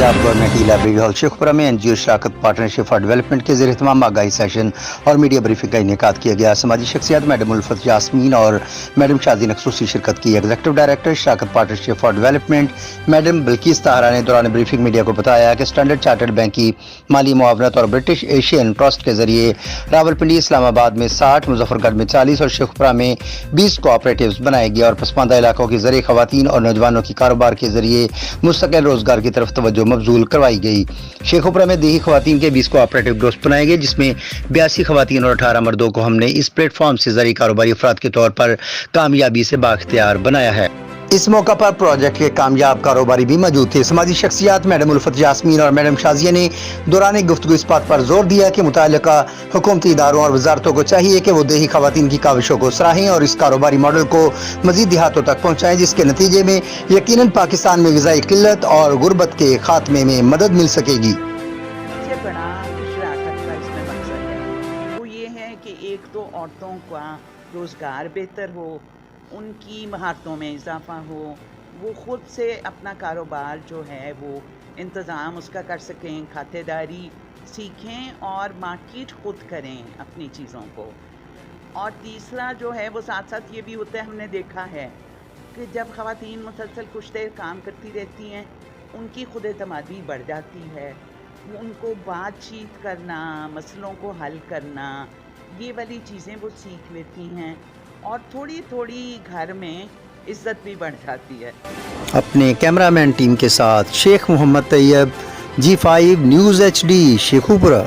Punjab government e library hall Sheikhpura में NGO शराकत partnership for development के ज़ेर एहतमाम आगाही सेशन और मीडिया ब्रीफिंग का इनेकाद किया गया। समाजी शख्सियात मैडम उल्फत यास्मीन और मैडम शादी ने खसूसी शिरकत की। Executive director Shirakat partnership for development madam Bilquis Tahira ने दौरान ब्रीफिंग मीडिया को बताया कि स्टैंडर्ड चार्टर्ड बैंक की माली मुआवनत और ब्रिटिश एशियन ट्रस्ट के जरिए रावलपिंडी इस्लामाबाद में 60, मुजफ्फरगढ़ में 40 और शेखपुरा में 20 कोऑपरेटिव्स बनाए गए और पसमानदा इलाकों के जरिए खवातीन और नौजवानों की कारोबार के जरिए मुस्तकिल रोजगार की तरफ तवज्जो मबजूल करवाई गई। शेखपुरा में देही खवातीन के 20 कोऑपरेटिव ग्रुप्स बनाए गए, जिसमें 82 खवातीन और 18 मर्दों को हमने इस प्लेटफॉर्म से जरिए कारोबारी अफराद के तौर पर कामयाबी से बाख्तियार बनाया है। इस मौका पर प्रोजेक्ट के कामयाब कारोबारी भी मौजूद थे। समाजी शख्सियात मैडम उल्फत यास्मीन और मैडम शाजिया ने दौरान गुफ्तगू इस बात पर जोर दिया कि मुतल्लिका हुकूमती इदारों और वजारतों को चाहिए कि वो देही खवातीन की काविशों को सराहें और इस कारोबारी मॉडल को मजीद देहातों तक पहुँचाएं, जिसके नतीजे में यकीनन पाकिस्तान में ग़िज़ाई किल्लत और गुर्बत के खात्मे में मदद मिल सकेगी। सबसे बड़ा शराकत का इसमें मकसद है वो ये है कि एक तो औरतों का रोज़गार बेहतर हो, उनकी महारतों में इजाफा हो, वो ख़ुद से अपना कारोबार जो है वो इंतज़ाम उसका कर सकें, खातेदारी सीखें और मार्केट खुद करें अपनी चीज़ों को। और तीसरा जो है वो साथ साथ ये भी होता है, हमने देखा है कि जब ख़वातीन मुसलसल कुछ देर काम करती रहती हैं उनकी खुद एतमादी बढ़ जाती है, उनको बातचीत करना, मसलों को हल करना, ये वाली चीज़ें वो सीख लेती हैं और थोड़ी थोड़ी घर में इज्जत भी बढ़ जाती है। अपने कैमरामैन टीम के साथ Sheikh Mohammad Tayyab, G5 news HD Sheikhupura.